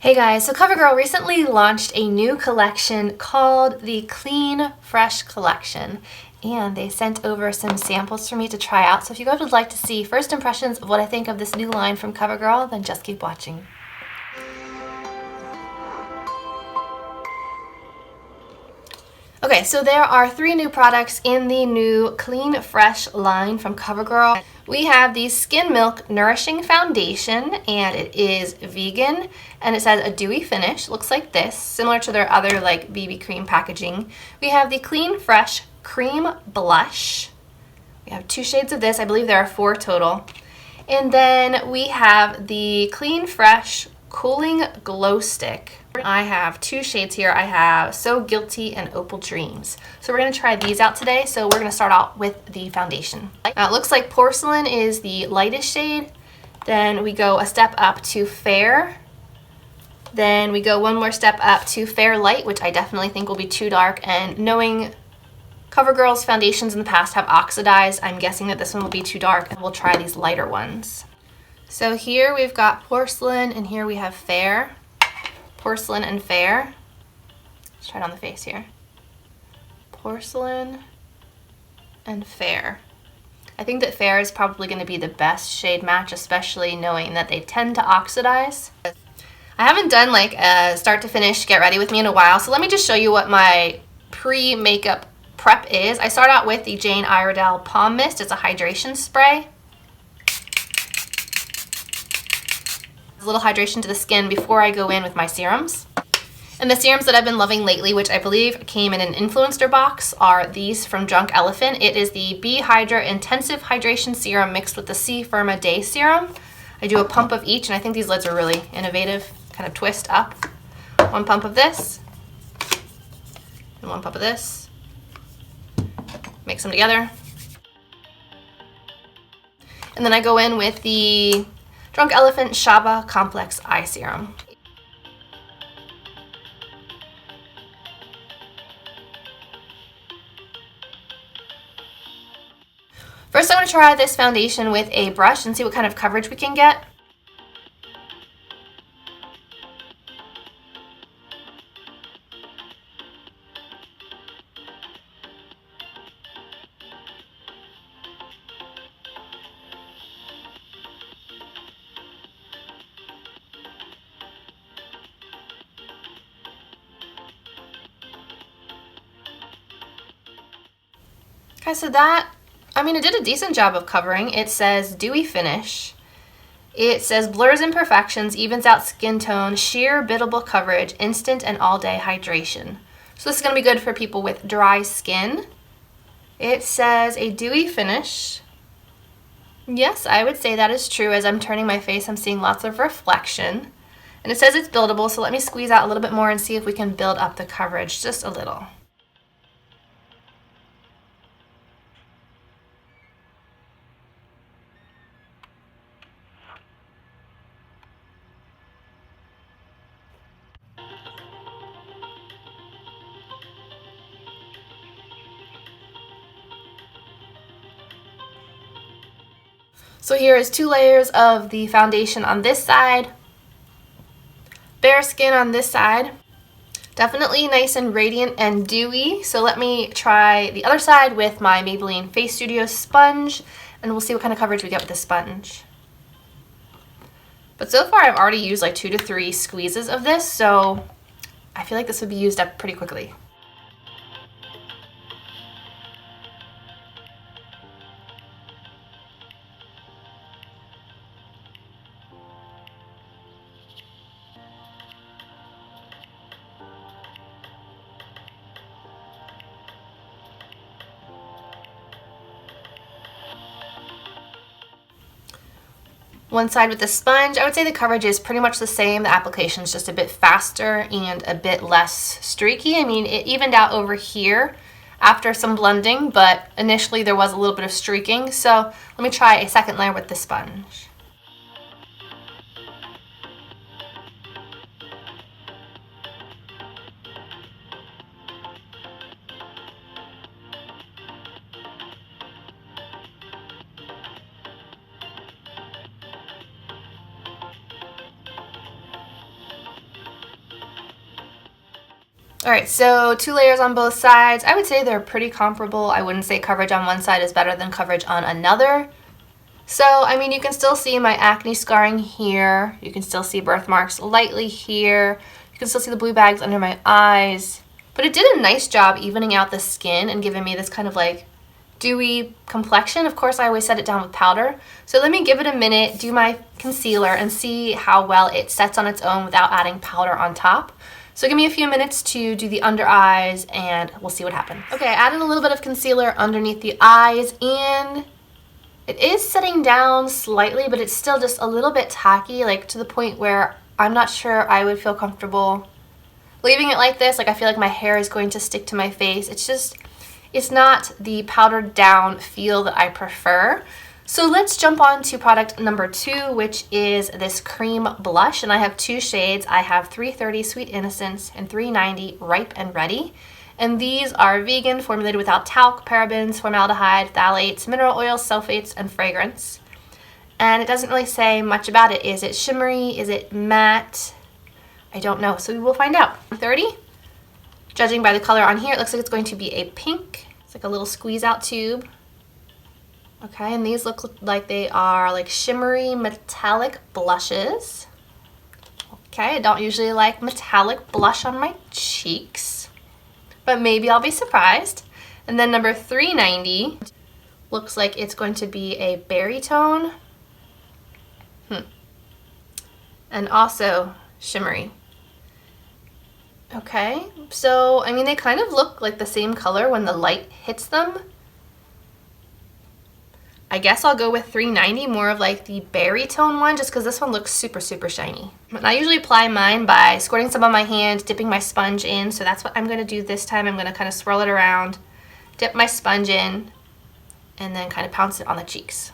Hey guys, so Covergirl recently launched a new collection called the Clean Fresh Collection, and they sent over some samples for me to try out. So if you guys would like to see first impressions of what I think of this new line from Covergirl, then just keep watching. Okay, so there are 3 new products in the new Clean Fresh line from Covergirl. We have the Skin Milk Nourishing Foundation, and it is vegan, and it says a dewy finish. Looks like this, similar to their other like BB cream packaging. We have the Clean Fresh Cream Blush. We have 2 shades of this. I believe there are 4 total. And then we have the Clean Fresh Cooling Glow Stick. I have 2 shades here. I have So Guilty and Opal Dreams. So we're going to try these out today. So we're going to start out with the foundation. Now it looks like Porcelain is the lightest shade. Then we go a step up to Fair. Then we go one more step up to Fair Light, which I definitely think will be too dark. And knowing Covergirl's foundations in the past have oxidized, I'm guessing that this one will be too dark, and we'll try these lighter ones. So here we've got Porcelain, and here we have Fair. Porcelain and Fair. Let's try it on the face here. Porcelain and Fair. I think that Fair is probably going to be the best shade match, especially knowing that they tend to oxidize. I haven't done like a start to finish get ready with me in a while, so let me just show you what my pre-makeup prep is. I start out with the Iredale Pommist. It's a hydration spray. A little hydration to the skin before I go in with my serums. And the serums that I've been loving lately, which I believe came in an influencer box, are these from Drunk Elephant. It is the B-hydra Intensive Hydration Serum mixed with the c-firma Day Serum. I do a pump of each, and I think these lids are really innovative. Kind of twist up. 1 pump of this, and 1 pump of this. Mix them together. And then I go in with the Drunk Elephant Shaba Complex Eye Serum. First, I'm going to try this foundation with a brush and see what kind of coverage we can get. Okay, so that, it did a decent job of covering. It says dewy finish. It says blurs imperfections, evens out skin tone, sheer biddable coverage, instant and all-day hydration. So this is going to be good for people with dry skin. It says a dewy finish. Yes, I would say that is true. As I'm turning my face, I'm seeing lots of reflection. And it says it's buildable, so let me squeeze out a little bit more and see if we can build up the coverage just a little. So here is 2 layers of the foundation on this side, bare skin on this side. Definitely nice and radiant and dewy. So let me try the other side with my Maybelline Face Studio sponge, and we'll see what kind of coverage we get with the sponge. But so far I've already used like 2 to 3 squeezes of this, so I feel like this would be used up pretty quickly. One side with the sponge, I would say the coverage is pretty much the same. The application is just a bit faster and a bit less streaky. It evened out over here after some blending, but initially there was a little bit of streaking. So let me try a second layer with the sponge. Alright, so 2 layers on both sides. I would say they're pretty comparable. I wouldn't say coverage on one side is better than coverage on another. So, I mean, you can still see my acne scarring here. You can still see birthmarks lightly here. You can still see the blue bags under my eyes. But it did a nice job evening out the skin and giving me this kind of like dewy complexion. Of course, I always set it down with powder. So let me give it a minute, do my concealer, and see how well it sets on its own without adding powder on top. So give me a few minutes to do the under eyes and we'll see what happens. Okay, I added a little bit of concealer underneath the eyes and it is setting down slightly, but it's still just a little bit tacky, like to the point where I'm not sure I would feel comfortable leaving it like this. Like I feel like my hair is going to stick to my face. It's not the powdered down feel that I prefer. So let's jump on to product number 2, which is this cream blush. And I have 2 shades. I have 330 Sweet Innocence and 390 Ripe and Ready. And these are vegan, formulated without talc, parabens, formaldehyde, phthalates, mineral oils, sulfates, and fragrance. And it doesn't really say much about it. Is it shimmery? Is it matte? I don't know. So we will find out. 30. Judging by the color on here, it looks like it's going to be a pink. It's like a little squeeze out tube. Okay, and these look like they are like shimmery metallic blushes. Okay, I don't usually like metallic blush on my cheeks, but maybe I'll be surprised. And then number 390 looks like it's going to be a berry tone. And also shimmery. Okay, so I mean they kind of look like the same color when the light hits them. I guess I'll go with 390, more of like the berry tone one, just because this one looks super, super shiny. And I usually apply mine by squirting some on my hand, dipping my sponge in, so that's what I'm going to do this time. I'm going to kind of swirl it around, dip my sponge in, and then kind of pounce it on the cheeks.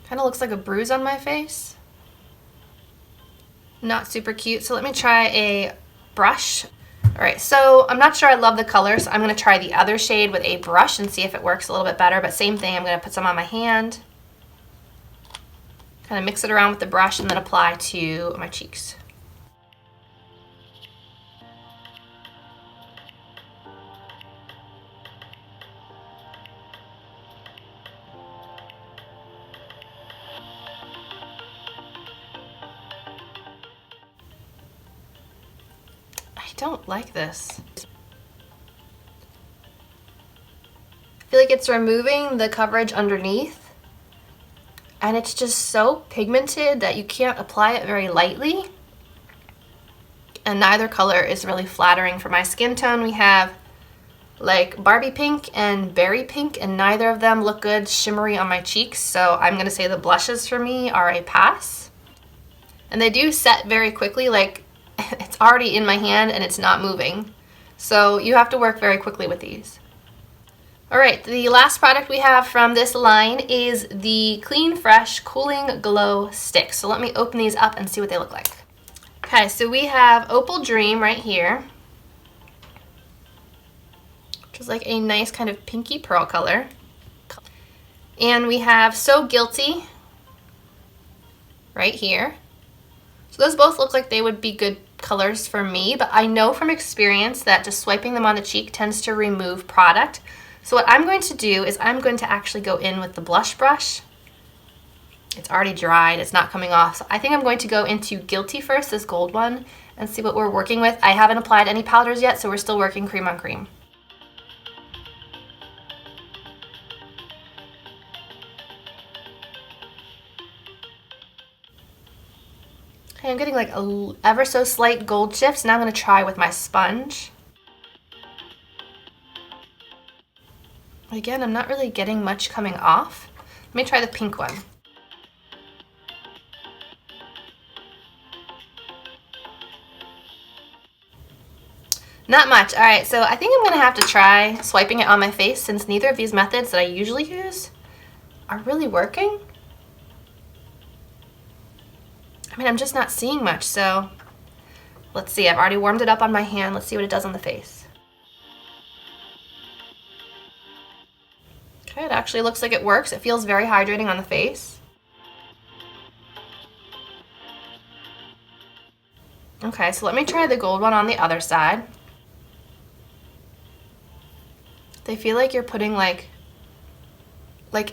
Kind of looks like a bruise on my face. Not super cute. So let me try a brush. All right, so I'm not sure I love the color, so I'm going to try the other shade with a brush and see if it works a little bit better. But same thing, I'm going to put some on my hand. Kind of mix it around with the brush and then apply to my cheeks. I don't like this. I feel like it's removing the coverage underneath, and it's just so pigmented that you can't apply it very lightly, and neither color is really flattering for my skin tone. We have like Barbie pink and berry pink, and neither of them look good shimmery on my cheeks, so I'm gonna say the blushes for me are a pass. And they do set very quickly, like it's already in my hand and it's not moving. So you have to work very quickly with these. All right, the last product we have from this line is the Clean Fresh Cooling Glow Stick. So let me open these up and see what they look like. Okay, so we have Opal Dream right here, which is like a nice kind of pinky pearl color. And we have So Guilty right here. So those both look like they would be good colors for me, but I know from experience that just swiping them on the cheek tends to remove product. So what I'm going to do is I'm going to actually go in with the blush brush. It's already dried, it's not coming off. So I think I'm going to go into Guilty first, this gold one, and see what we're working with. I haven't applied any powders yet, so we're still working cream on cream. Okay, I'm getting like a ever so slight gold shifts. Now I'm going to try with my sponge. Again, I'm not really getting much coming off. Let me try the pink one. Not much. All right, so I think I'm going to have to try swiping it on my face, since neither of these methods that I usually use are really working. I mean, I'm just not seeing much, so Let's see, I've already warmed it up on my hand. Let's see what it does on the face. Okay, it actually looks like it works. It feels very hydrating on the face. Okay, so let me try the gold one on the other side. They feel like you're putting like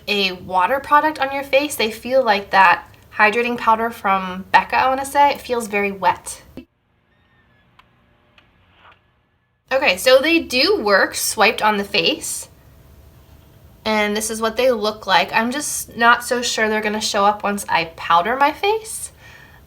a water product on your face. They feel like that hydrating powder from Becca, I want to say. It feels very wet. Okay, so they do work swiped on the face. And this is what they look like. I'm just not so sure they're going to show up once I powder my face.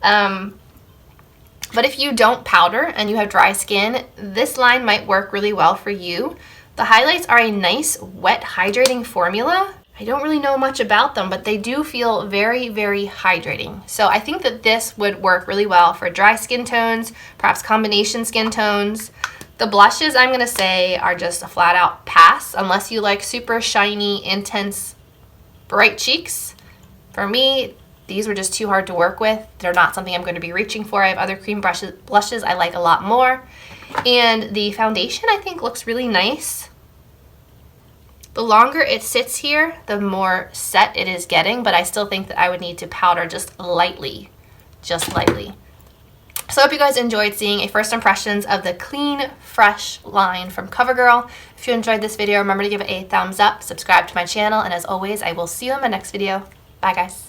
But if you don't powder and you have dry skin, this line might work really well for you. The highlights are a nice wet hydrating formula. I don't really know much about them, but they do feel very, very hydrating. So I think that this would work really well for dry skin tones, perhaps combination skin tones. The blushes, I'm going to say, are just a flat out pass unless you like super shiny, intense, bright cheeks. For me, these were just too hard to work with. They're not something I'm going to be reaching for. I have other cream blushes I like a lot more. And the foundation, I think, looks really nice. The longer it sits here, the more set it is getting, but I still think that I would need to powder just lightly. Just lightly. So I hope you guys enjoyed seeing a first impressions of the Clean Fresh line from CoverGirl. If you enjoyed this video, remember to give it a thumbs up, subscribe to my channel, and as always, I will see you in my next video. Bye, guys.